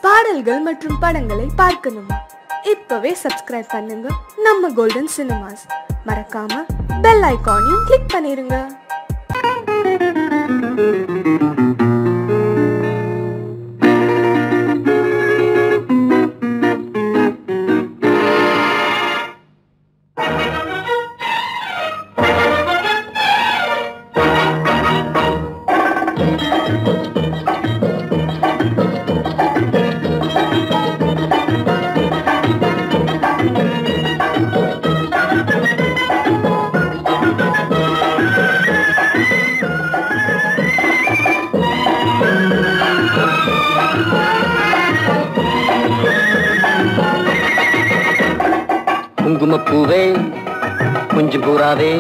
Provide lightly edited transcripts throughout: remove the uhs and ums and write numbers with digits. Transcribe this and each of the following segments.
பாடல்கள் மற்றும் படங்களை பார்க்கணுமா? இப்பவே சப்ஸ்கிரைப் பண்ணுங்க நம்ம கோல்டன் சினிமாஸ். மறக்காம பெல் ஐகானையும் கிளிக் பண்ணிருங்க. குங்குமப்பூவே கொஞ்சம் புறாவே,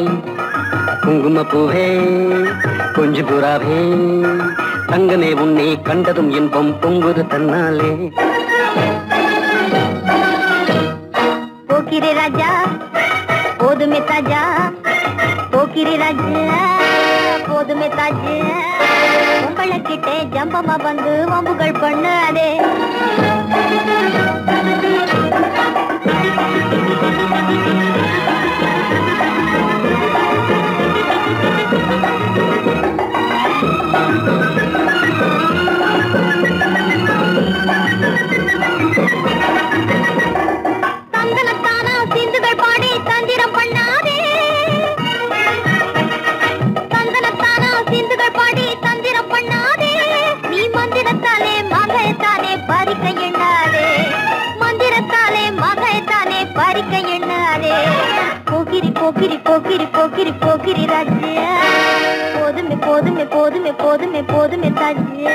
குங்குமப்பூவே கொஞ்சம் புறாவே, தங்கமே உன்னை கண்டதும் இன்பம் பொங்குது தன்னாலே. போக்கிரி ராஜா போதுமே தாஜா, போக்கிரி ராஜா போதுமே தாஜா, உங்களை கிட்டே ஜம்பமா வந்து வம்புகள் பண்ணாதே. தந்தனத்தானா சிந்துகள் பாடி தந்திரம் பண்ணாதே, தந்தனத்தானா சிந்துகள் பாடி தந்திரம் பண்ணாதே. நீ மந்திரத்தாலே மகைத்தானே பறிக்க எண்ணாதே, மந்திரத்தாலே மகைத்தானே பறிக்க எண்ணாதே. போக்கிரி போக்கிரி போக்கிரி போக்கிரி போக்கிரி ராஜா, போதுமே போதுமே போதுமே போதுமே போதுமே தாஜா.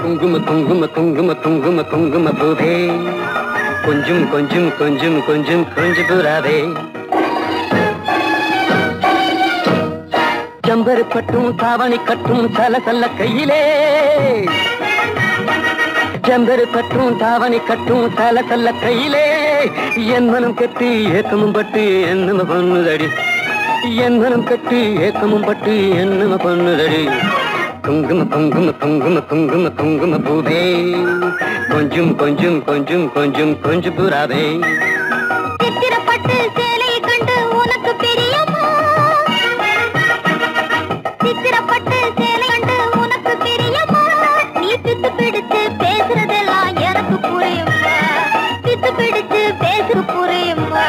குங்கும குங்கும குங்கும குங்கும குங்கும பூவே கொஞ்சம் கொஞ்சம் கொஞ்சம் கொஞ்சம் கொஞ்சம் புறாவே, ஜம்பரு பட்டும் தாவணி கட்டும் சல சல்ல கையிலே, ஜம்பரு பட்டும் தாவணி கட்டும் சல சல்ல கையிலே, என் மனம் கட்டி ஏக்கமும் பட்டு என்னம பொண்ணுதடி, என் மனம் கட்டி ஏக்கமும் பட்டு என்னம பொண்ணுதடி. குங்கும குங்கும குங்கும குங்கும குங்கும பூவே கொஞ்சம் கொஞ்சம் கொஞ்சம் கொஞ்சம் கொஞ்சம் புறாவே. சித்திரப்பட்டு சேலை கண்டு உனக்கு பிரியமா, சித்திரப்பட்டு சேலை கண்டு உனக்கு பிரியமா. நீ பித்து பிடிச்சு பேசுறதெல்லாம் எனக்கு புரியுமா, பித்து பிடிச்சு பேசுற புரியுமா.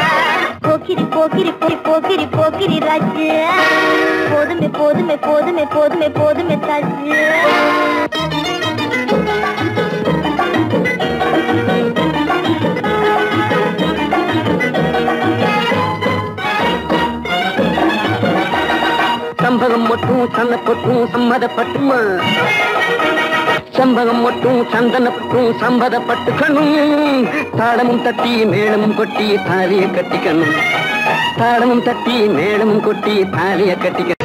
போக்கிரி போக்கிரி போக்கிரி போக்கிரி ராஜா, போதுமே போதுமே போதுமே போதுமே போதுமே தாஜா. சம்பகம் மட்டும் சன்னப்பட்டும் சம்மதப்பட்டுமா, சம்பகம் மட்டும் சந்தனப்பட்டும் சம்மதப்பட்டுக்கணும். தாளமும் தட்டி மேளமும் கொட்டி தாலிய கட்டிக்கணும், தாளமும் தட்டி மேளமும் கொட்டி தாலிய கட்டிக்கணும்.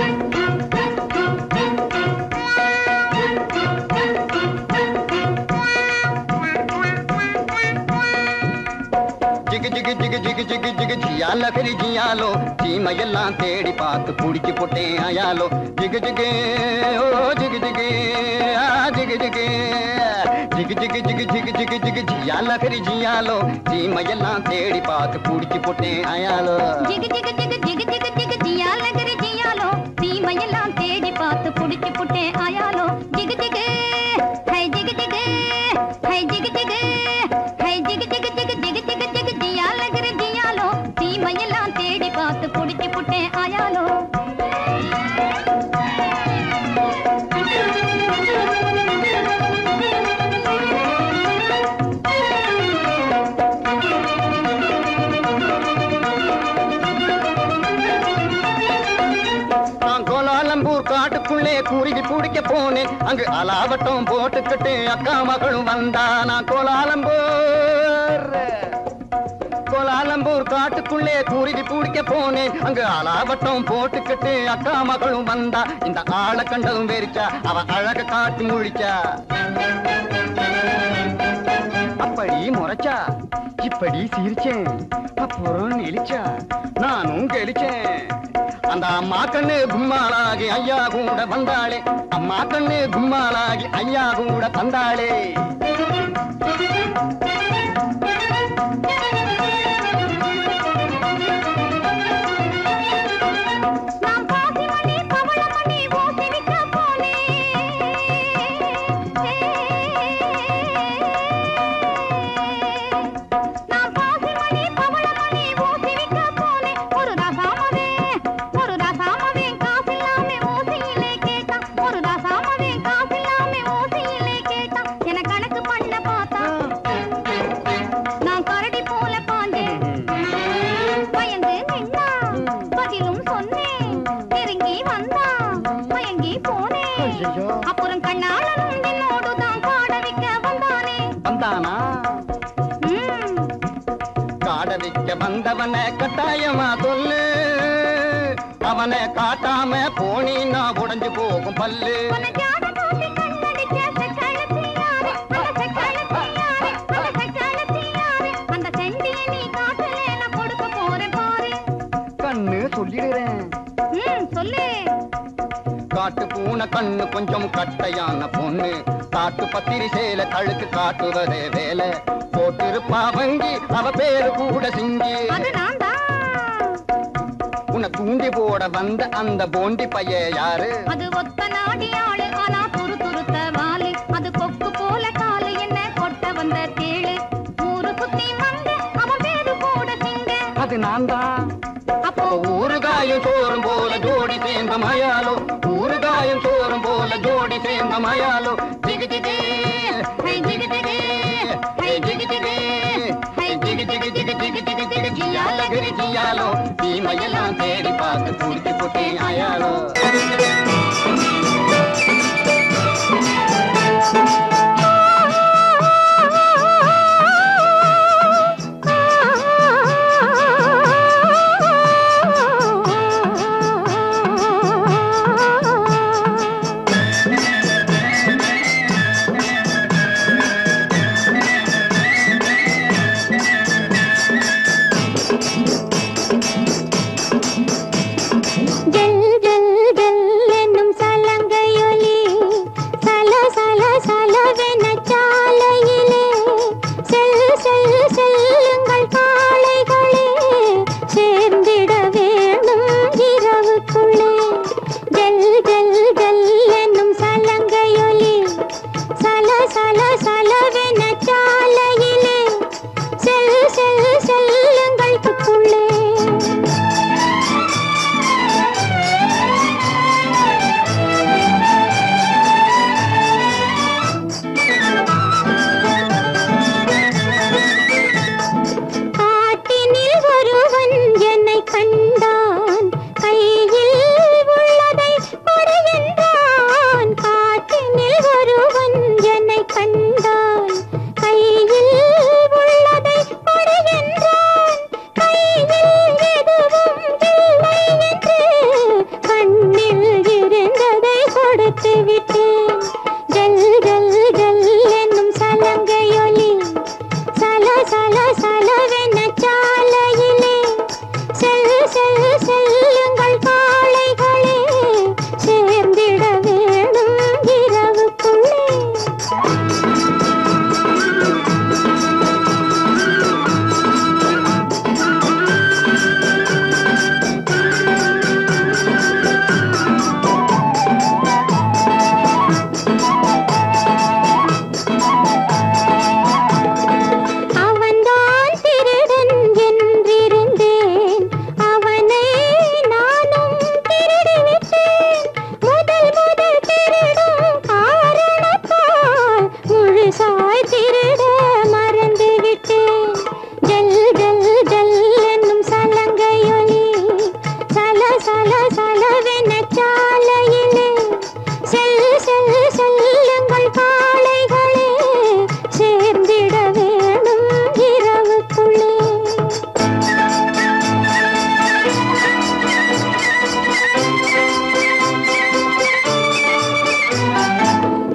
ஜிகு ஜிகு ஜிகு ஜிகு ஜிகு ஜிகு ஜியால கரி ஜியாலோ, சீமையெல்லாம் தேடி பார்த்து புடிச்சு போட்டேன் ஆயாலோ. ஜிகு ஜிகு ஓ ஜிகு ஜிகு ஜிகு ஜிகு ஜிகு ஜிகு ஜிகு ஜிகு ஜிகு ஜிகு ஜியால கரி ஜியாலோ, சீமையெல்லாம் தேடி பார்த்து புடிச்சு போட்டேன் ஆயாலோ. ஜிகு ஜிகு ஜிகு ஜிகு ஜிகு ஜிகு ஜியால கரி ஜியாலோ, சீமையெல்லாம் தேடி பார்த்து புடிச்சு போட்டேன் ஆயாலோ. ஜிகு ஜிகு ஹை ஜிகு ஜிகு ஹை ஜிகு ஜிகு ஹை ஜிகு ஜிகு ஜிகு ஜிகு ஜிகு ஜிகு ஜியால கரி ஜியாலோ, சீமையெல்லாம் தேடி பார்த்து புடிச்சு போட்டேன் ஆயாலோ. காட்டுக்குள்ளே குருவி பிடிக்க போனேன், அங்கு அலாவட்டம் போட்டுக்கிட்டு அக்கா மகளும் வந்தா. நான் கோலாலம்பூர் காட்டுக்குள்ளே குருவி பிடிக்க போனேன், அங்கு அலாவட்டம் போட்டுக்கிட்டு அக்கா மகளும் வந்தா. இந்த ஆளை கண்டதும் வெறிச்சா, அவ அழக காட்டி முழிச்சா. அப்படி முறைச்சா இப்படி சிரிச்சேன், அப்புறம் நெளிச்சா நானும் கெளிச்சேன். அந்த அம்மா கண்ணு கும்மாளாகி ஐயா கூட வந்தாளே, அம்மா கண்ணு கும்மாளாகி ஐயா கூட வந்தாளே. அப்புறம் கண்ணாளனும் என்னோடுதான் காட வைக்க வந்தானே. வந்தானா? காட வைக்க வந்தவனை கட்டாயமா சொல்லு, அவனை காட்டாம போனீன்னா உடைஞ்சு போகும் பல்லு. கண்ணு சொல்லிடுறேன். சொல்லு. காட்டு பூனை கண்ணு கொஞ்சம் கட்டையான பொண்ணு, காட்டு பத்திரி சேல கழுக்கு காட்டுவதே வேலை. போட்டிருப்பா வங்கி அவ பேரு கூட சிங்கி. உன்னை தூண்டி போட வந்த அந்த போண்டி பைய யாரு? அது ஒத்த நாடி ஆளு, ஆனா துரு துருத்த வாலு. அது கொக்கு போல காலு, என்ன கொட்ட வந்த தேளு. ஊரு சுத்தி வந்த அவன் பேரு கூட சிங்க. அது நான் தான். அப்போ ஊறுகாயும் சோறும் போல ஜோடி சேர்ந்த மயாலோ, ஊறுகாயும் சோறும் போல ஜோடி சேர்ந்த மயாலோ. ஜிகு ஜிகு ஹை ஜிகு ஜிகு ஹை ஜிகு ஜிகு ஹை ஜிகு ஜிகு ஜிகு ஜிகு ஜிகு ஜிகு ஜியால கிரி ஜியாலோ. தீமையெல்லாம் தேடி பார்த்து குடிச்சு போட்டே ஆயாலோ.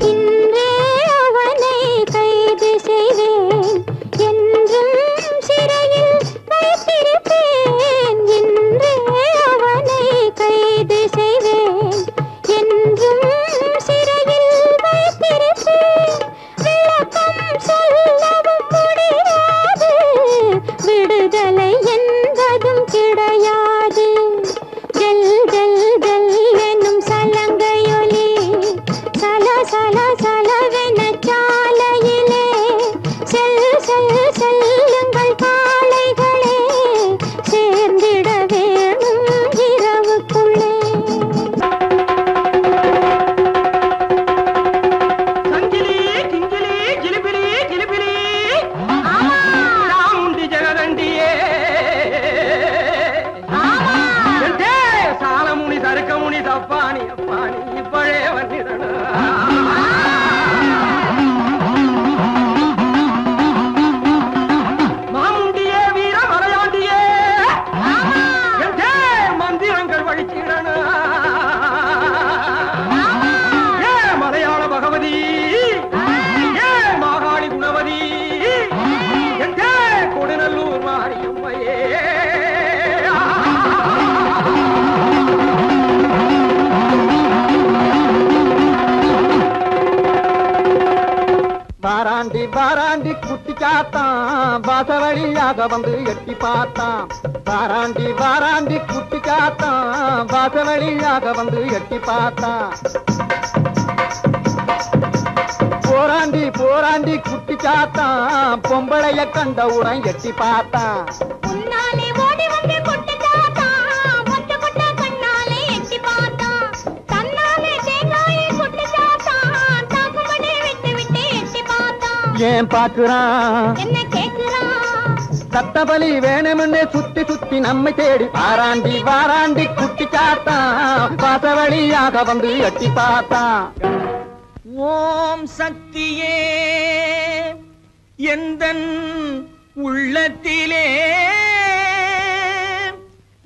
இன்றே அவனை கைது செய் வாராண்டி வாராண்டி குட்டி சாத்தான் வாசவழியாக வந்து எட்டி பார்த்தான். வாராண்டி வாராண்டி குட்டி சாத்தான் வாசவழியாக வந்து எட்டி பார்த்தான். போராண்டி போராண்டி குட்டி சாத்தான் பொம்பளைய கண்டவுடன் எட்டி பார்த்தான். உன்னாலே ஓடி வந்து குட்டி சாத்தான் மொத்த கொட்ட கண்ணாலே எட்டி பார்த்தான். தன்னாலே தேங்காயை குட்டி சாத்தான் தாக்குமடி விட்டு விட்டு எட்டி பார்த்தான். ஏன் பாக்குறான் என்ன கேக்குறான்? சத்தபலி வேணும்னு சுத்தி சுத்தி நம்மை தேடி வாராண்டி வாராண்டி குட்டி சாத்தான் வாசவழியாக வந்து எட்டி பார்த்தான். ஓம் சக்தியே எந்தன் உள்ளத்திலே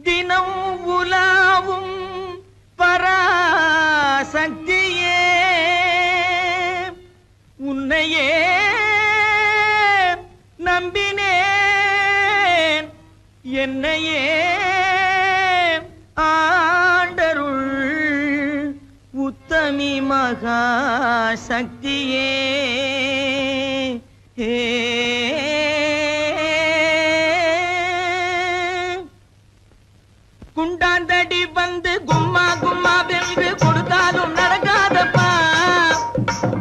தினம் உலாவும் பராசக்தியே உன்னையே நம்பினேன் என்னையே ஆண்டருள் உத்தமி மகா சக்தியே. குண்டாந்தடி வந்து கும்மா கும்மா வென்று கொடுத்தாலும் நடக்காதப்பா.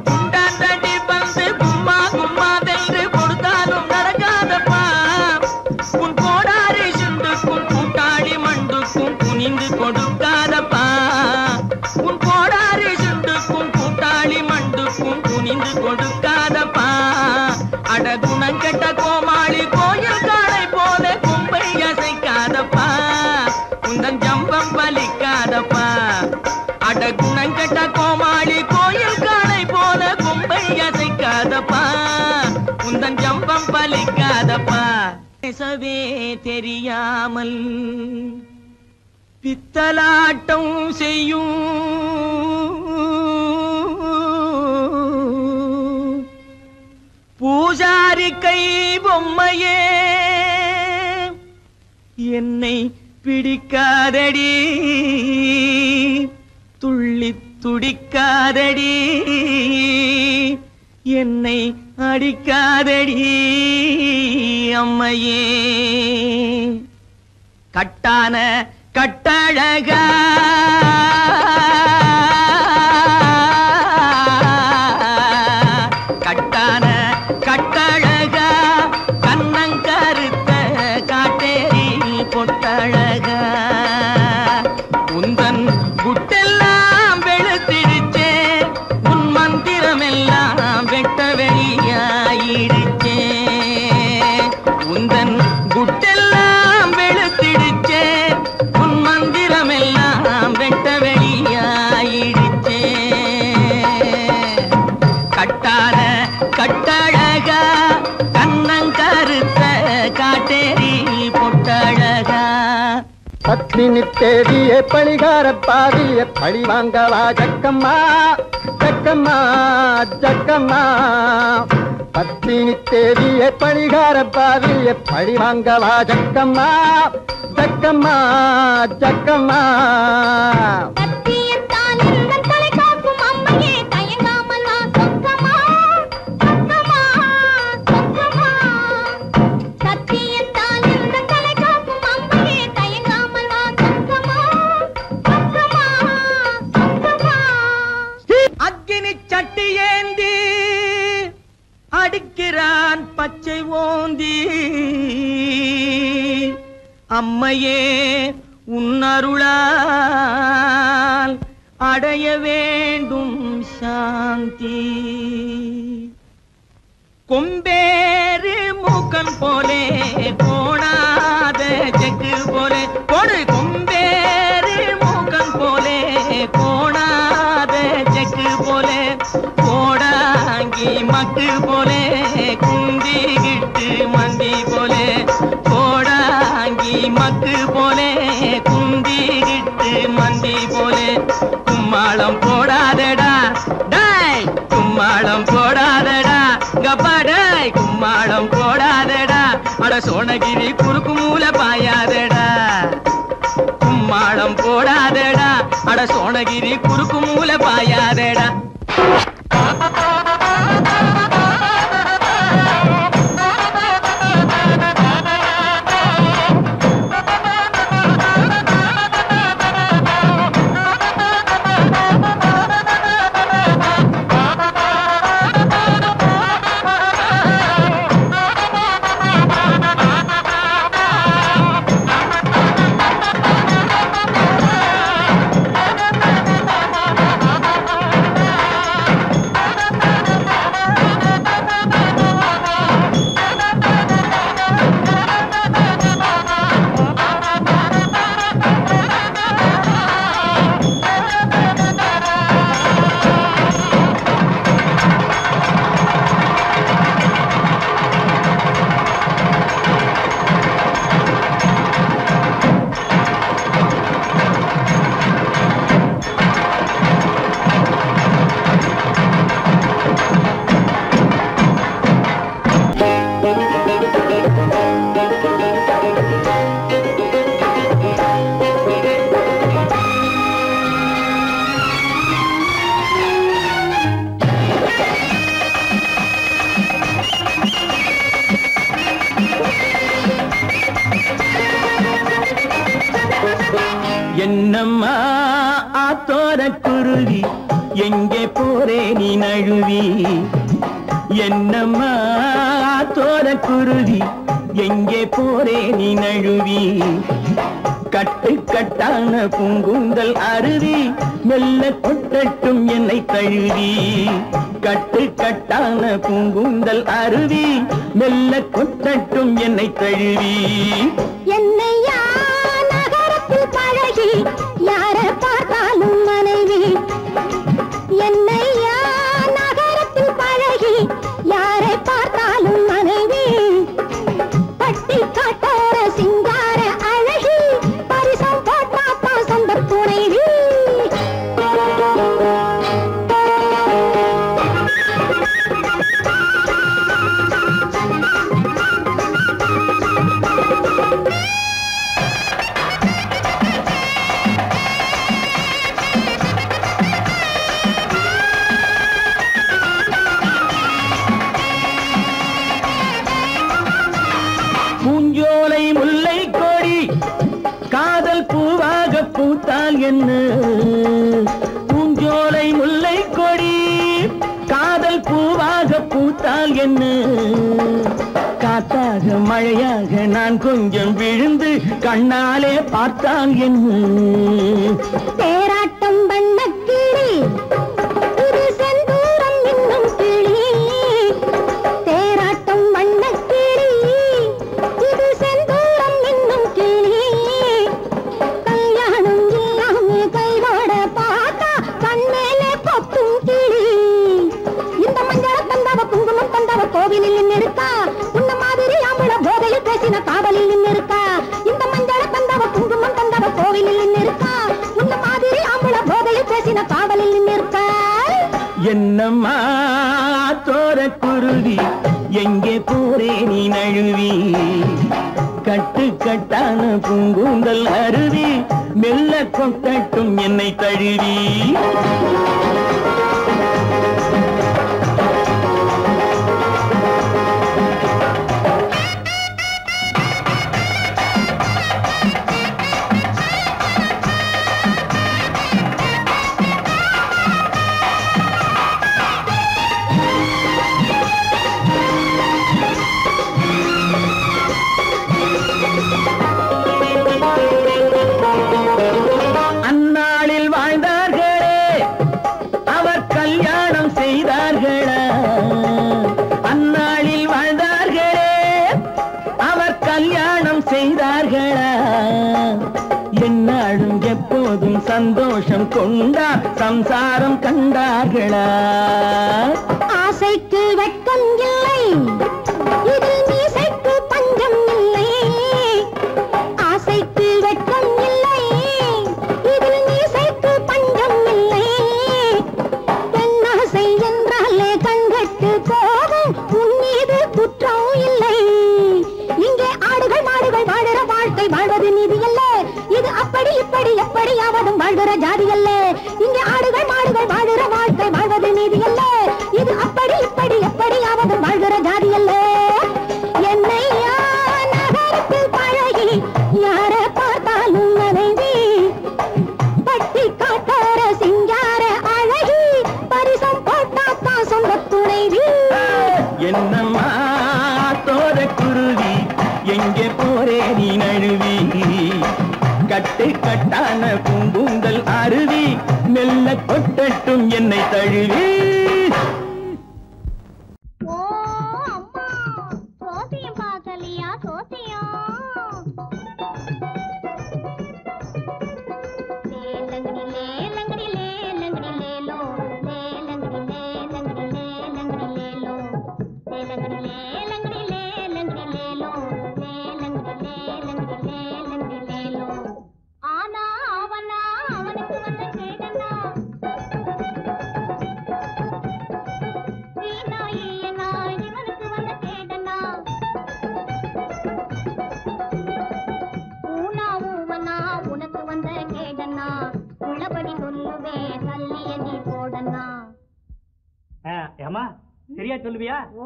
குண்டாந்தடி வந்து கும்மா கும்மா வென்று கொடுத்தாலும் நடக்காதப்பா. உன் கோடாரி சுண்டுக்கும் கூட்டாளி மண்டுக்கும் குனிந்து கொடுக்காதப்பா. உன் கோடாரி சுண்டுக்கும் கூட்டாளி மண்டுக்கும் குனிந்து கொடுக்காதப்பா. அட குணங்கெட்ட கோமாளி கோயில் காளை போல கொம்பை அசைக்காதப்பா. உந்தன் ஜம்பம் பலிக்காதப்பா. அட குணங்கெட்ட கோமாளி கோயில் காளை போல கொம்பை அசைக்காதப்பா. உந்தன் ஜம்பம் பலிக்காதப்பா. பேசவே தெரியாமல் பித்தலாட்டம் செய்யும் பூஜாரி கை பொம்மையே என்னை பிடிக்காதடி துள்ளி துடிக்காதடி என்னை அடிக்காதடி அம்மையே. கட்டான கட்டழகா கட்டான கட்டழகா கண்ணங்கருத்த காட்டேரி பொட்டழகா உந்தன் குட்டெல்லாம் வெளுத்திடுச்சே. உன் மந்திரமெல்லாம் வெட்ட வெளியாயிடுச்சே. உந்தன் குட்டெல்லாம் வெளுத்திடுச்சே. உன் மந்திரமெல்லாம் வெட்ட வெளியாயிடுச்சே. கட்டான கட்டழகா கண்ணங்கருத்த காட்டேரி பொட்டழகா. பத்மினி தேடியே பழிகார பாதிய பழி வாங்கவா ஜக்கம்மா ஜக்கம்மா ஜக்கம்மா. பத்மினி தேடியே பழிகார பாதிய பழி வாங்கவா ஜக்கம்மா ஜக்கம்மா ஜக்கம்மா. சத்தியத்தால் எந்தன் தலை காக்கும் அம்மையே தயங்காமல் வா சொக்கமா சொக்கமா சொக்கமா. சத்தியத்தால் எந்தன் தலை காக்கும் அம்மையே தயங்காமல் வா சொக்கமா சொக்கமா சொக்கமா. அக்கினி சட்டி ஏந்தி அடிக்கிறான் பச்சை ஓந்தி. அம்மையே உன்னருளால் அடைய வேண்டும் சாந்தி. கொம்பேறு மூக்கன் போலே கோணாத செக்கு போலே கொடு. கொம்பேறு மூக்கன் போலே கோணாத செக்கு போலே கோடாங்கி மக்கு போலே குந்திகிட்டு மந்தி போலே கோடாங்கி மக்கு போலே குந்திகிட்டு மந்தி போலே. கும்மாளம் போடாதடா டாய் கும்மாளம் போடாதடா கப்பாடாய் கும்மாளம் போடாதடா. அட சோனகிரி குறுக்கு மூல பாயாதடா. கும்மாளம் போடாதடா அட சோனகிரி குறுக்கு மூல பாயாதடா. என்னம்மா ஆத்தோர குருவி எங்கே போரே நீ நழுவி என்னம்மா ஆத்தோர குருவி எங்கே போரே நீ நழுவி கட்டு கட்டான பூங்குந்தல் அருவி மெல்ல கொட்டட்டும் என்னை தழுவி கட்டு கட்டான பூங்குந்தல் அருவி மெல்ல கொட்டட்டும் என்னை தழுவி என்னையா நகரத்தில் பழகி யார பார்த்தாலும் மனைவி என்னையா நகரத்தில் பழகி யாரை பார்த்தாலும் மனைவி பட்டி காட்டார சிங்கார அழகி பரிசம் போட்டாப்பா சொந்த துணைவி பூஞ்சோலை முல்லை கொடி காதல் பூவாக பூத்தால் என்ன பூஞ்சோலை முல்லை கொடி காதல் பூவாக பூத்தால் என்ன காத்தாக மழையாக நான் கொஞ்சம் விழுந்து கண்ணாலே பார்த்தால் என்ன தேராட்டம் வண்ணக்கிளி இது செந்தூரம் இன்னும் கிளி தேராட்டம் வண்ணக்கிளி இது செந்தூரம் இன்னும் கிளி கல்யாணம் இல்லாமே கைவாட பார்த்தா கண்மேலே கொத்தும் கிளி இந்த மஞ்சள தந்தவ குங்குமம் தந்தவ கோவிலில் நின்னிருக்கா உன்ன மாதிரி ஆம்பள போதையில் பேசின காவலில் நின்னிருக்கா இந்த மஞ்சள தந்தவ குங்குமம் தந்தவ கோவிலில் நின்னிருக்கா உன்ன மாதிரி ஆம்பள போதையில் பேசின காவலில் நின்னிருக்கா என்னம்மா தோர குருவி எங்கே போரே நீ நழுவி கட்டு கட்டான பூங்குந்தல் அருவி மெல்ல கொட்டட்டும் என்னை தழுவி அந்நாளில் வாழ்ந்தார்களே அவர் கல்யாணம் செய்தார்களா அந்நாளில் வாழ்ந்தார்களே அவர் கல்யாணம் செய்தார்களா எந்நாளும் எப்போதும் சந்தோஷம் கொண்டா சம்சாரம் கண்டார்களா ஆசைக்கு வெட்கம் இல்லை இதில் மீசைக்கு பஞ்சம் இல்லை ஆசைக்கு வெட்கம் இல்லை இதில் மீசைக்கு பஞ்சம் இல்லை பெண்ணாசை என்றாலே கண்கட்டு போகும் உன் மீது குற்றம் இல்லை இங்கே ஆடுகள் மாடுகள் வாழுற வாழ்க்கை வாழ்வது நீதி அல்ல இது அப்படி இப்படி எப்படியாவதும் வாழ்கிற ஜாதி அல்ல இங்கே ஆடுகள் மாடுகள் வாழுற வாழ்க்கை வாழ்வது நீதி அல்ல இது அப்படி இப்படி எப்படியாவதும் வாழ்கிற ஜாதி அல்ல என்னையா நகரத்தில் பழகி யார பார்த்தாலும் மனைவி பட்டி காட்டார சிங்கார அழகி பரிசம் போட்டாக்கா சொந்த துணைவி என்னம்மா தோர குருவி எங்கே போரே நீ நழுவி கட்டு கட்டான பூங்குந்தல் அருவி மெல்ல கொட்டட்டும் என்னை தழுவி ஓ அம்மா சோசியம் பார்க்கலையா சோசியம் லேலங்கடி லேலங்கடி லேலங்கடி லேலோ லேலங்கடி லேலங்கடி லேலங்கடி லேலோ லேலங்கடி லேலங்கடி லேலங்கடி லேலோ லேலங்கடி லேலங்கடி லேலங்கடி லேலோ ஆனா அவனா அவனுக்கு வந்து கேட்டனா வீணா இல்லனா இவனுக்கு வந்து கேட்டனா ஊனா ஊவனா உனக்கு வந்து கேட்டனா உள்ளபடி சொல்லுவே தள்ளிய நீ போடனா ஏமா சரியா சொல்லுவியா ஓ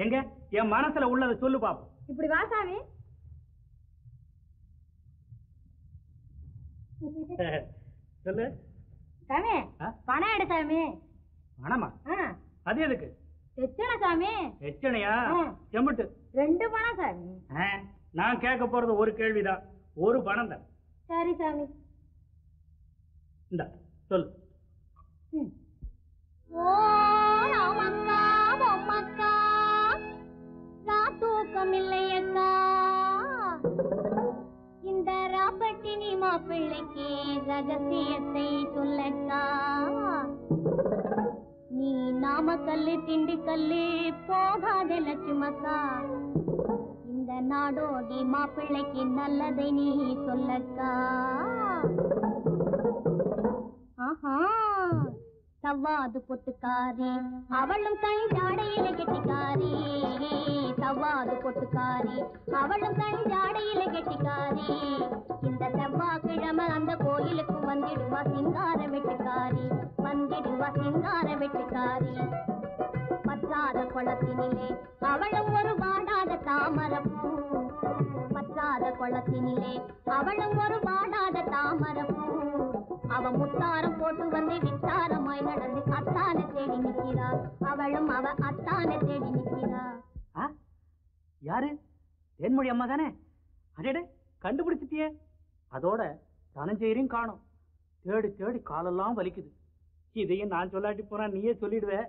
எங்க என் மனசுல உள்ளதை சொல்லு பாப்போம் இப்படி வா சாமி சொல்லு சாமி பணம் எடு சாமி. பணமா? அது எதுக்கு? எச்சனை சாமி. எச்சனையா? செம்புட்டு 2 பணம் சாமி. நான் கேட்க போறது ஒரு கேள்விதான், ஒரு பணம் தான். சரி சாமி. இந்த சொல்லு. ஓ ராமக்கா பொம்மக்கா தூக்கம் இல்லையக்கா, இந்த ராப்பட்டினி மாப்பிள்ளைக்கு ரகசியத்தை சொல்லக்கா. நீ நாமக்கல்லு திண்டுக்கல்லு போகாத லட்சுமக்கா, இந்த நாடோடி மாப்பிள்ளைக்கு நல்லதை நீ சொல்லக்கா. ஆஹா சவ்வாது பொட்டுக்காரி அவளும் கஞ்சாடையில கெட்டிக்காரி, சவ்வாது பொட்டுக்காரி அவளும் கஞ்சாடையில கெட்டிக்காரி. இந்த செவ்வாய்க்கிழமை அந்த கோயிலுக்கு வந்திடுவா சிங்கார வெட்டுக்காரி, வந்திடுவா சிங்கார வெட்டுக்காரி. பற்றாத குளத்தினிலே அவளும் ஒரு வாடாத தாமரப்பூ, பற்றாத குளத்தினிலே அவளும் ஒரு வாடாத தாமரப்பூ. அவ முத்தாரம் போட்டு வந்து வித்தாரமாய் நடந்து அத்தானை தேடி நிற்கிறார், அவளும் அவ அத்தானை தேடி நிற்கிறார். யாரு? தேன்மொழி அம்மா தானே? அடே கண்டுபிடிச்சிட்டியே. அதோட தனஞ்செயரையும் காணோம். தேடி தேடி காலெல்லாம் வலிக்குது. இதையும் நான் சொல்லாட்டி போனா நீயே சொல்லிடுவே.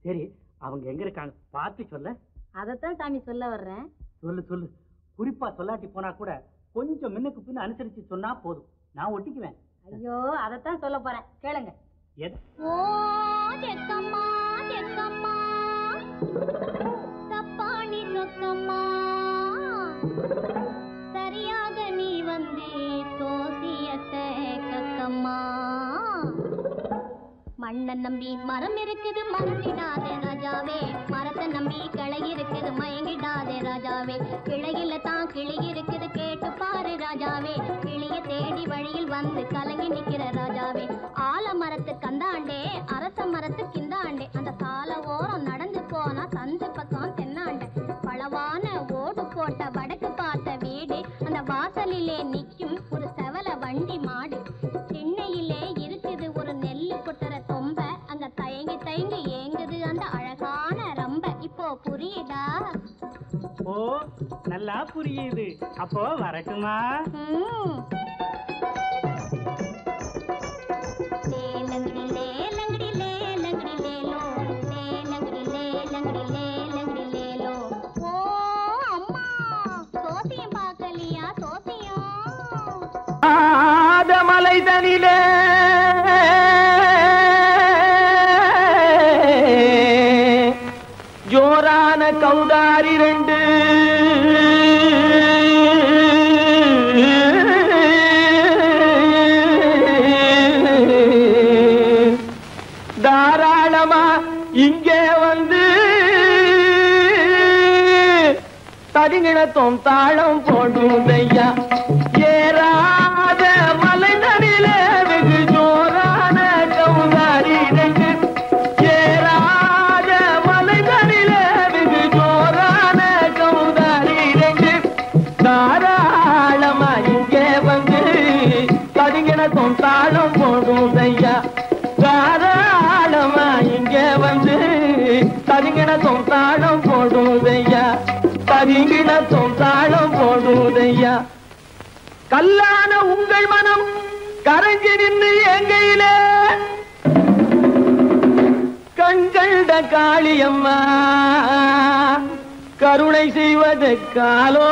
சரி, அவங்க எங்க இருக்காங்க பார்த்து சொல்ல. அதத்தான் சாமி சொல்ல வர்றேன். சொல்லு சொல்லு. குறிப்பா சொல்லாட்டி போனா கூட கொஞ்சம் முன்னுக்கு பின்ன அனுசரிச்சு சொன்னா போதும், நான் ஒட்டிக்குவேன். ஐயோ அதத்தான் சொல்ல போறேன், கேளுங்க. ஓ தெக்கம்மா தெக்கம்மா தப்பாணி சொக்கம்மா, சரியாக நீ வந்து சோசியத்தை கக்கம்மா. மண்ணை நம்பி மரம் இருக்குது மறந்திடாதே ராஜாவே, மரத்தை நம்பி கிளை இருக்குது மயங்கிடாதே ராஜாவே. கிளையில தான் கிளி இருக்குது கேட்டு பாரு ராஜாவே, கிளிய தேடி வழியில் வந்து கலங்கி நிக்கிற ராஜாவே. ஆலமரத்து கந்தாண்டே அரச மரத்து கிந்தாண்டே, அந்த சால ஓரம் நடந்து போனா சந்து பக்கம் தென்னாண்டே. பளவான ஓடு போட்ட வடக்கு பார்த்த வீடு, அந்த வாசலிலே நிற்கும் ஒரு செவல வண்டி மாடு. சென்னையிலே இருக்குது ஒரு நெல்லு கொட்டுற தொம்ப, அங்க தயங்கி தயங்கி ஏங்குது அந்த அழகான ரம்ப. இப்போ புரியுதா? ஓ நல்லா புரியுது. அப்போ வரட்டுமா? லேலங்கடி லேலங்கடி லேலங்கடி லேலோ, லேலங்கடி லேலங்கடி லேலங்கடி லேலோ. ஓ அம்மா சோசியம் பார்க்கலையா? சோசியம் மலை தனிலே ஜோரான கௌதாரி 2 தாராளமா இங்கே வந்து தரிங்கிணத்தும் தாளம் போடுதையா. ஏறாத மலை நடிலே வெகு ஜோரான கௌதாரி 2, ஏறாத மலை நடிலே வெகு ஜோரான கௌதாரி 2. தாராளமா இங்கே வந்து தரிங்கிணத்தும் தாளம் போடுதையா. தாராளமா இங்கே வந்து தரிங்கிணத்தும் தாளம் போடுதையா, தரிங்கிணத்தும் தாளம் போடுதையா. கல்லான உங்கள் மனம் கரைஞ்சி நின்று எங்கையிலே கண்கண்ட காளியம்மா கருணை செய்வது காலோ.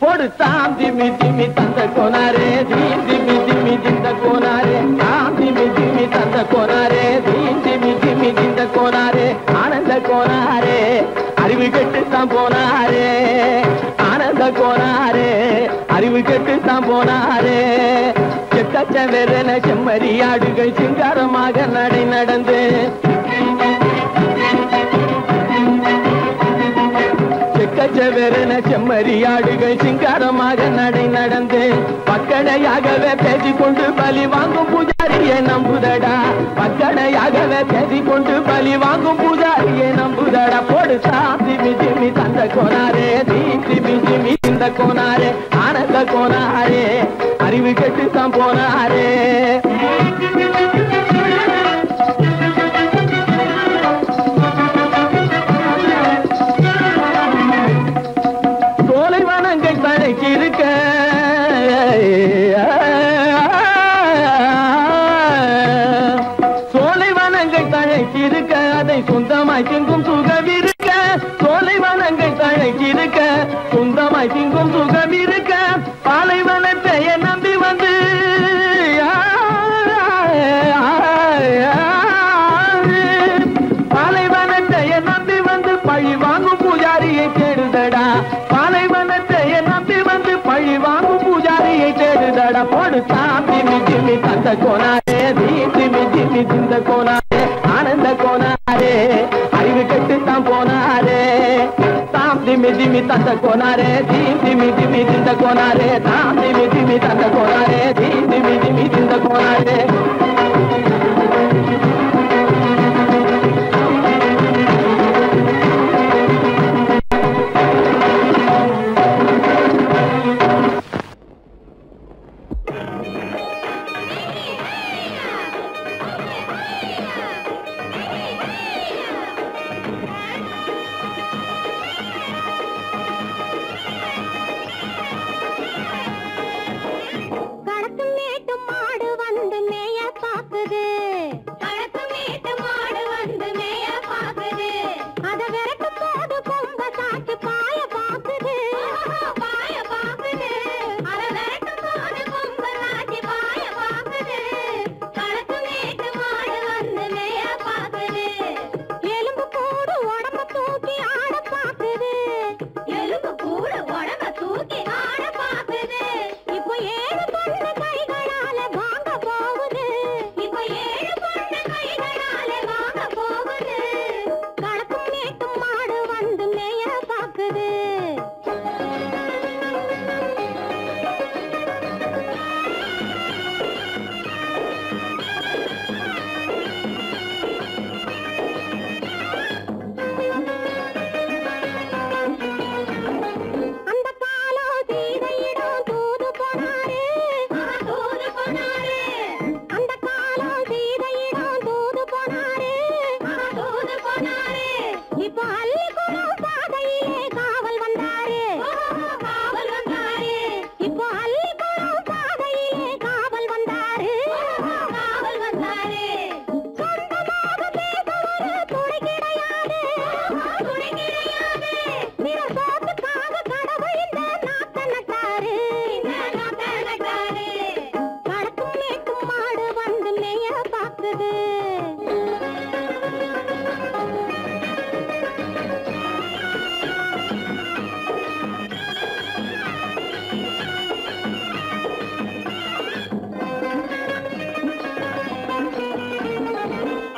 பொடு தாம் திமி திமி தந்த கோனாரே, தீம் திமி திமி திந்த கோனாரே, தாம் திமி திமி தந்த கோனாரே, தீம் திமி திமி திந்த கோனாரே. ஆனந்த கோனாரே அறிவு கெட்டுத்தான் போனாரே, ஆனந்த கோனாரே அறிவு கெட்டுத்தான் போனாரே. செக்கச்ச வெறன செம்மறியாடுகள் சிங்காரமாக நடை நடந்து, செக்கச்சவெறன செம்மறியாடுகள் சிங்காரமாக நடை நடந்து, பக்கடையாகவே பேசிக்கொண்டு பலி வாங்கும் பூஜாரியை நம்புதடா, பக்கடையாகவே பேசிக்கொண்டு பலி வாங்கும் பூஜாரியை நம்புதடா. போடு சாமி திமி தந்த கோனாரே, தீ திமி திமி தந்த கோனாரே ஆனந்த கோனாரே அறிவு கெட்டுத்தான் போனாரே சோலை வனங்கள் தழைக்கிருக்க சோலை வனங்கள் தழைக்கிருக்க அதை சொந்தமாய் திங்கும் சுகம் இருக்க சோலை வனங்கள் தழைக்கிருக்க சொந்தமாய் திங்கும் சுகம் இருக்க பாலைவனத்தை நம்பி வந்து பாலைவனத்தை நம்பி வந்து பழி வாங்கும் பூஜாரியை தேடுதடா பாலைவனத்தை நம்பி வந்து பழி வாங்கும் பூஜாரியை தேடுதடா போடுத்தான் திமி திமி தந்த கோனாரே திமி திமி திந்த கோனாரே ஆனந்த கோனாரே அறிவு கெட்டுத்தான் போனாரே தாம் திமி திமி தந்த கோனாரே திமி திமி திந்த கோனாரே தாம் திமி திமி தந்த கோனாரே திமி திமி திந்த கோனாரே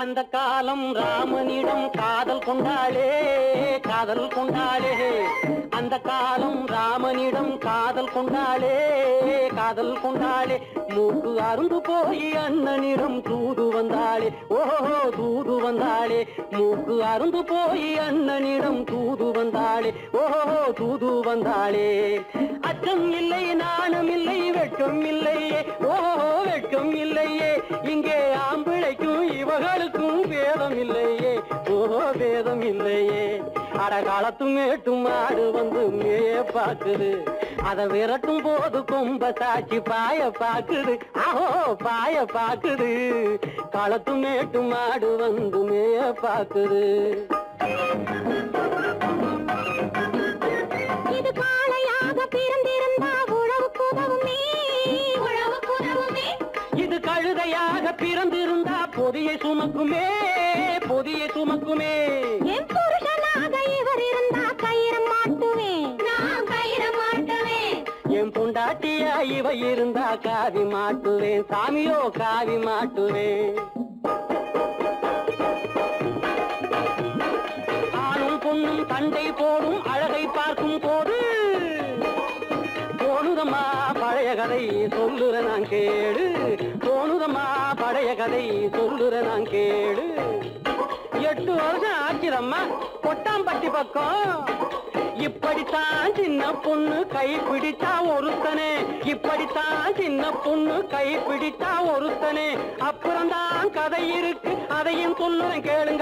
அந்த காலம் ராமனிடம் காதல் கொண்டாளே காதல் கொண்டாளே அந்த காலம் ராமனிடம் காதல் கொண்டாளே காதல் கொண்டாளே மூக்கு அருந்து போய் அண்ணனிடம் தூது வந்தாளே ஓஹோ தூது வந்தாளே மூக்கு அருந்து போய் அண்ணனிடம் தூது வந்தாளே ஓஹோ தூது வந்தாளே அச்சம் இல்லை நாணம் இல்லை வெட்கம் இல்லையே ஓஹோ வெட்கம் இல்லையே இங்கே ஆம்பிளைக்கும் இவர்களுக்கும் வேதம் இல்லையே ஓஹோ வேதம் இல்லையே அடகாலத்தும் மேட்டும் ஆடு வந்து மேய பாக்குது அதை விரட்டும் போது கொம்ப சாட்சி பாய பாக்குது ஆஹோ பாய பாக்குது களத்தும் மேட்டும் ஆடு வந்து மேய பாக்குது இது காளையாக பிறந்திருந்தா உழவுக்கு உதவுமே உழவுக்கு உதவுமே இது கழுதையாக பிறந்திருந்தா பொதியை சுமக்குமே பொதியை சுமக்குமே என் புருஷனாக இவர் இருந்தா கயிற மாட்டுவேன் நான் கயிற மாட்டுவேன் என் பொண்டாட்டியா இவ இருந்தா காவி மாட்டுவேன் சாமியோ காவி மாட்டுவேன் ஆணும் பொண்ணும் சண்டை போடும் அழகை பார்க்கும் போது தோணுதம்மா பழைய கதை சொல்லுற நான் கேளு தோணுதம்மா பழைய கதை சொல்லுற நான் கேளு 8 வருஷம் ஆச்சுதம்மா கொட்டாம்பட்டி பக்கம் இப்படித்தான் சின்ன பொண்ணு கை பிடிச்சா ஒருத்தனே, இப்படித்தான் சின்ன பொண்ணு கை பிடிச்சா ஒருத்தனே. அப்புறம்தான் கதை இருக்கு, அதையும் சொல்லுறேன் கேளுங்க.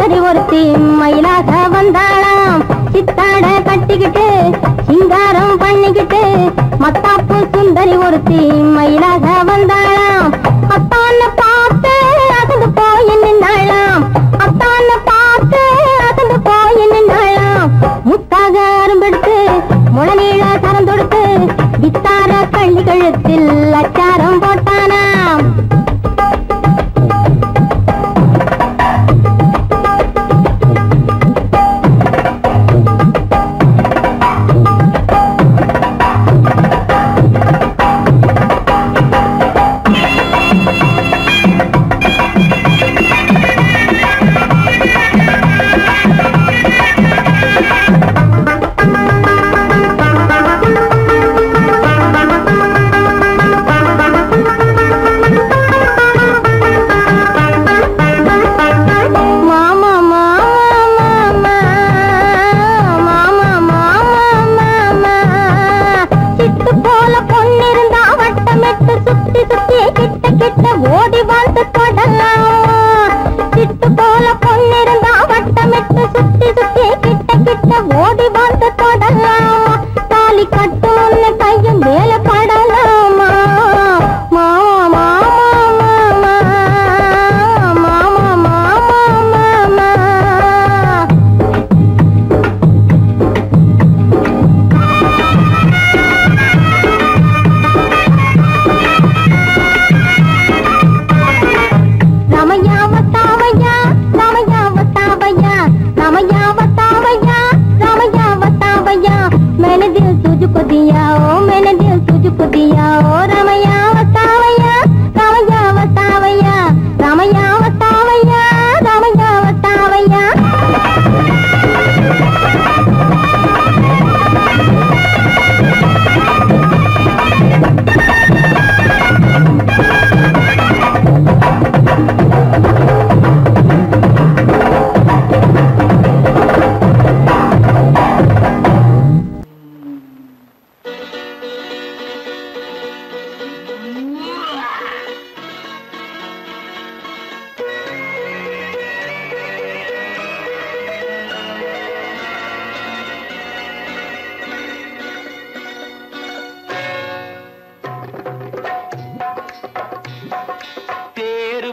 சுந்தரி ஒருத்தி மயிலாக வந்தாளாம். சித்தாட கட்டிக்கிட்டு சிங்காரம் பண்ணிக்கிட்டு மத்தாப்பு சுந்தரி ஒருத்தி மயிலாக வந்தாளாம். அத்தான பார்த்து அசந்து போய் நின்னாளாம். அத்தான பார்த்து அசந்து போய் நின்னாளாம். முத்தாக அரும்பெடுத்து முளநீள சரம் தொடுத்து வித்தார கள்ளி கழுத்தில் அச்சாரம் போட்டானாம். ஓடி வந்து தொடலாம். சிட்டு போல பொண்ணிருந்தா வட்டமிட்டு சுத்தி சுத்தி கிட்ட கிட்ட ஓடி வந்து தொடலாம். தாலி கட்டு முன்ன கையும் மேல படலாமா. மாமா மாமா மாமா மாமா மாமா. मैंने दिल तुझको दिया ओ मैंने दिल तुझको दिया ओ रामैया वतावैया रामैया वतावैया रामैया वतावैया रामैया वतावैया.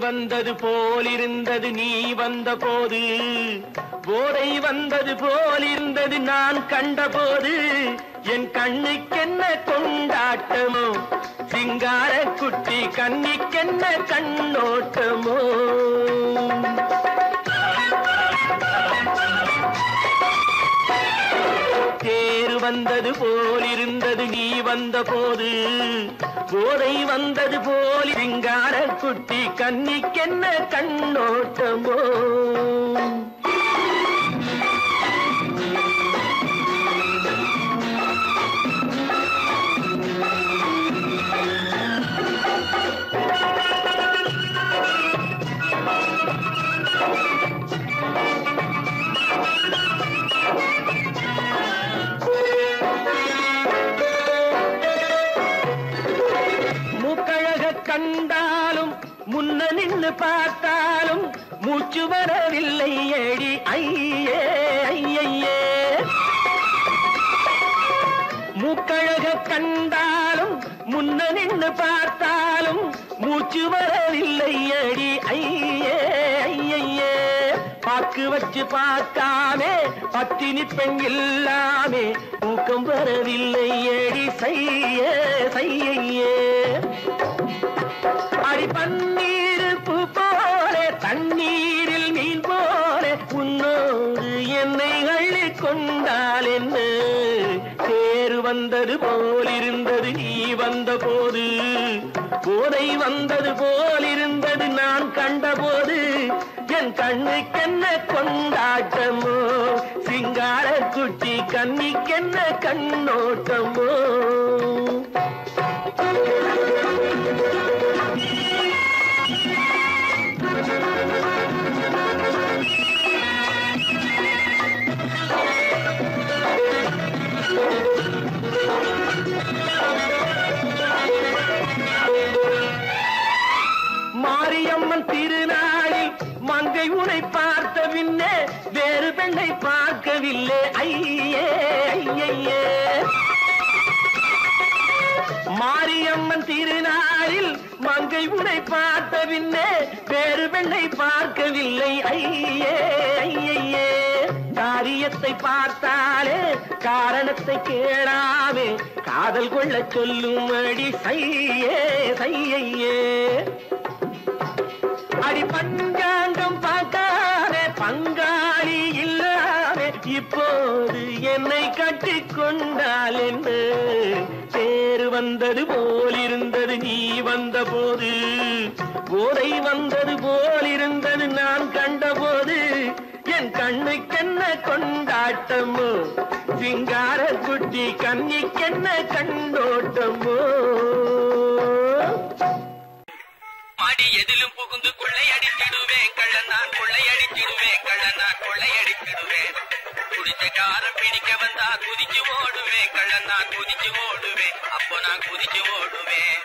வந்தது போலிருந்தது நீ வந்த போது, போதை வந்தது போலிருந்தது நான் கண்டபோது, என் கண்ணுக்கென்ன கொண்டாட்டமோ சிங்கார குட்டி கண்ணிக்கென்ன கண்ணோட்டமோ. தேர் வந்தது போலிருந்தது நீ வந்த போது, போதை வந்தது போல் சிங்கார குட்டி கண்ணிக்கென்ன கண்ணோட்டமோ. கண்டாலும் முன்ன நின்று பார்த்தாலும் மூச்சு வரவில்லை ஏடி ஐயே ஐயே. மூக்கழக கண்டாலும் முன்ன நின்று பார்த்தாலும் மூச்சு வரவில்லை ஏடி ஐயே ஐயே. பாக்கு வச்சு பார்க்காமே பத்தினி பெண் இல்லாமே தூக்கம் வரவில்லை ஏடி செய்ய செய்யே. அடி பன்னீர் பூ போல தண்ணீரில் மீன் போல உன்னோடு என்னை அள்ளி கொண்டால் என்ன. தேர் வந்தது போலிருந்தது நீ வந்த போது, போதை வந்தது போலிருந்தது நான் கண்டபோது, என் கண்ணுக்கென்ன கொண்டாட்டமோ சிங்கார குட்டி கண்ணிக்கென்ன கண்ணோட்டமோ. மாரியம்மன் திருநாளில் மங்கை உனை பார்த்த பின்னே வேறு பெண்ணை பார்க்கவில்லை ஐயே ஐயே. மாரியம்மன் திருநாளில் மங்கை உன்னை பார்த்த பின்னே வேறு பெண்ணை பார்க்கவில்லை ஐயே ஐயே. காரியத்தை பார்த்தாலே காரணத்தை கேளாமே காதல் கொள்ள சொல்லும் அடி சையே சையே. அடி பஞ்சாங்கம் பார்க்காதே பங்காளி இல்லாமே இப்போது என்னை கட்டிக்கொண்டால் என்று தேர் வந்தது போலிருந்தது நீ வந்த போது, போதை வந்தது போலிருந்தது நான் கண்டபோது. என் கண்ணுக்கென்ன கொண்டாட்டமோ சிங்கார குட்டி கண்ணிக்கென்ன கண்டோட்டமோ. மாடி எதிலும் புகுந்து கொள்ளையடித்திடுவேன் கள்ளனான் கொள்ளையடித்திடுவேன் கள்ளனான் கொள்ளையடித்திடுவேன். குடிச்ச காரம் பிடிக்க வந்தா குதிச்சு ஓடுவேன் கள்ளனான் குதிச்சு ஓடுவேன் அப்போ நான் குதிச்சு ஓடுவேன்.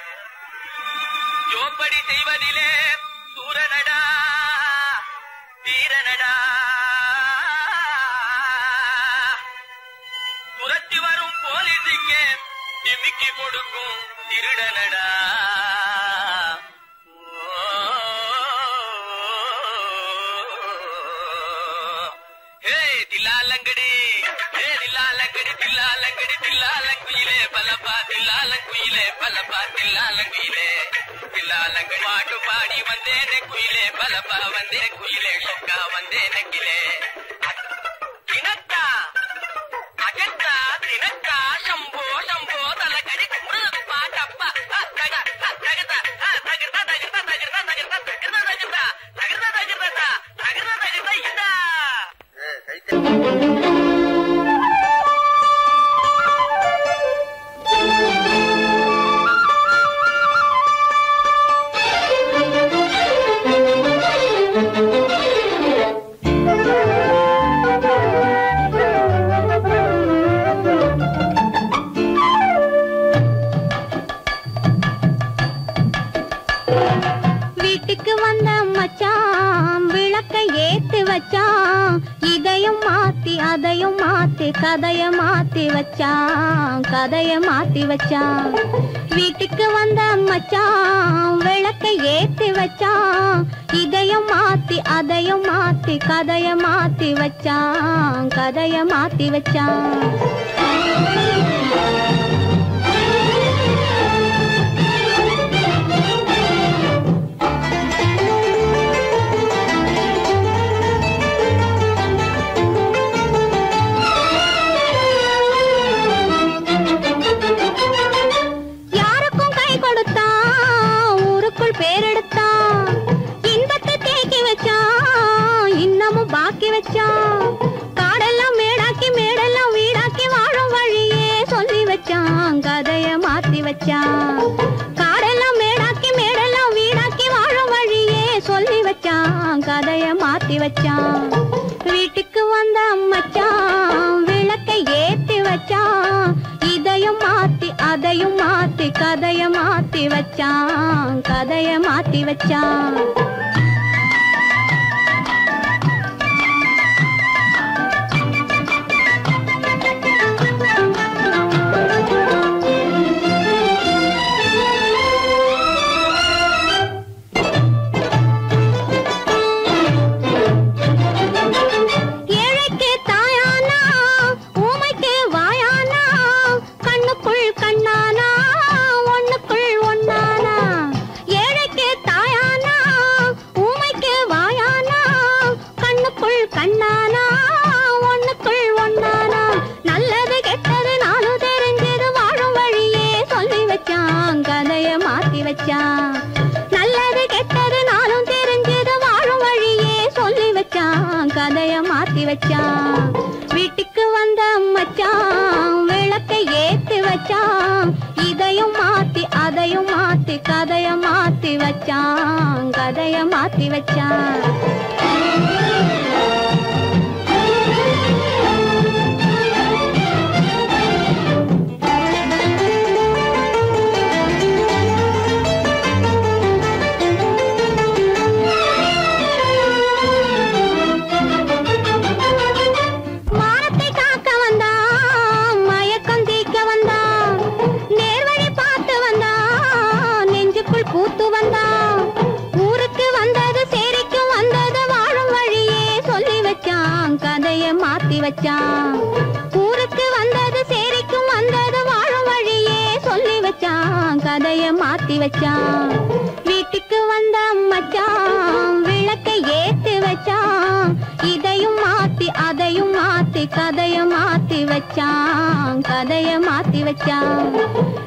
ஜோப்படி செய்வதிலே சூரனடா வீரனடா துரத்தி வரும் போலீஸுக்கு நிமிக்கி கொடுக்கும் திருடனடா. தில்லாலங்கடி தில்லாலங்கடி தில்லாலங்கடி தில்லாலங்குயிலே பலப்பா தில்லாலங்குயிலே பலப்பா தில்லாலங்குயிலே தில்லாலங்கடி பாட்டு பாடி வந்தேனே குயிலே பலப்பா வந்தேன் குயிலே சொக்கா வந்தேனே கிளே. தினக்கா அகத்தா தினக்கா சம்போ சம்போ தலக்கடி பாட்டப்பா தகதா தகதா தகதா தகதா தகதா தகதா தகதா தகதா தகதா தகதா தகதா தகதா இதா. வீட்டுக்கு வந்த மச்சான் விளக்கை ஏத்தி வச்சான், இதையும் மாத்தி அதையும் மாத்தி கதைய மாத்தி வச்சான் கதைய மாத்தி வச்சான். வீட்டுக்கு வந்த மச்சான் விளக்கை ஏத்தி வச்சான், இதையும் மாத்தி அதையும் மாத்தி கதைய மாத்தி வச்சான் கதைய மாத்தி வச்சான். பேரெடுத்தான் இன்பத்தை தேக்கி வச்சான் இன்னமும் பாக்கி வச்சான். காடெல்லாம் மேடாக்கி மேடெல்லாம் வீடாக்கி வாழும் வழியே சொல்லி வச்சான் கதைய மாத்தி வச்சான். காடெல்லாம் மேடாக்கி மேடெல்லாம் வீடாக்கி வாழும் வழியே சொல்லி வச்சான் கதைய மாத்தி வச்சான். வீட்டுக்கு வந்த மச்சான் விளக்கை ஏத்தி வச்சான், இதையும் மாத்தி அதையும் மாத்தி கதைய மாத்தி வச்சான் கதைய மாத்தி வச்சான். ஏழைக்கு தாயானா ஊமைக்கு வாயானா கண்ணுக்குள் கண்ணானா ஒண்ணுக்குள் ஒண்ணானா. ஏழைக்கு தாயானா ஊமைக்கு வாயானா கண்ணுக்குள் கண்ணானா ஒண்ணுக்குள் ஒண்ணானா. நல்லது கெட்டது நானும் தெரிஞ்சது வாழும் வழியே சொல்லி வச்சான் கதைய மாத்தி வச்சான். நல்லது கெட்டது நானும் தெரிஞ்சது வாழும் வழியே சொல்லி வச்சான் கதைய மாத்தி வச்சான். வீட்டுக்கு வந்த மச்சான் விளக்கை ஏத்தி வச்சான், இதையும் மாத்தி அதையும் மாத்தி கதைய மாத்தி வச்சான் கதைய மாத்தி வச்சான். கதைய மாத்தி வச்சான். வீட்டுக்கு வந்த மச்சான் விளக்கை ஏத்தி வச்சான். இதையும் மாத்தி அதையும் மாத்தி கதைய மாத்தி வச்சான். கதைய மாத்தி வச்சான்.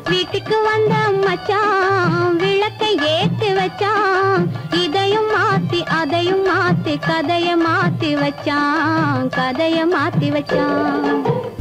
வீட்டுக்கு வந்த மச்சான் விளக்கை ஏத்தி வச்சான். இதையும் மாத்தி அதையும் மாத்தி கதைய மாத்தி வச்சான். கதைய மாத்தி வச்சான்.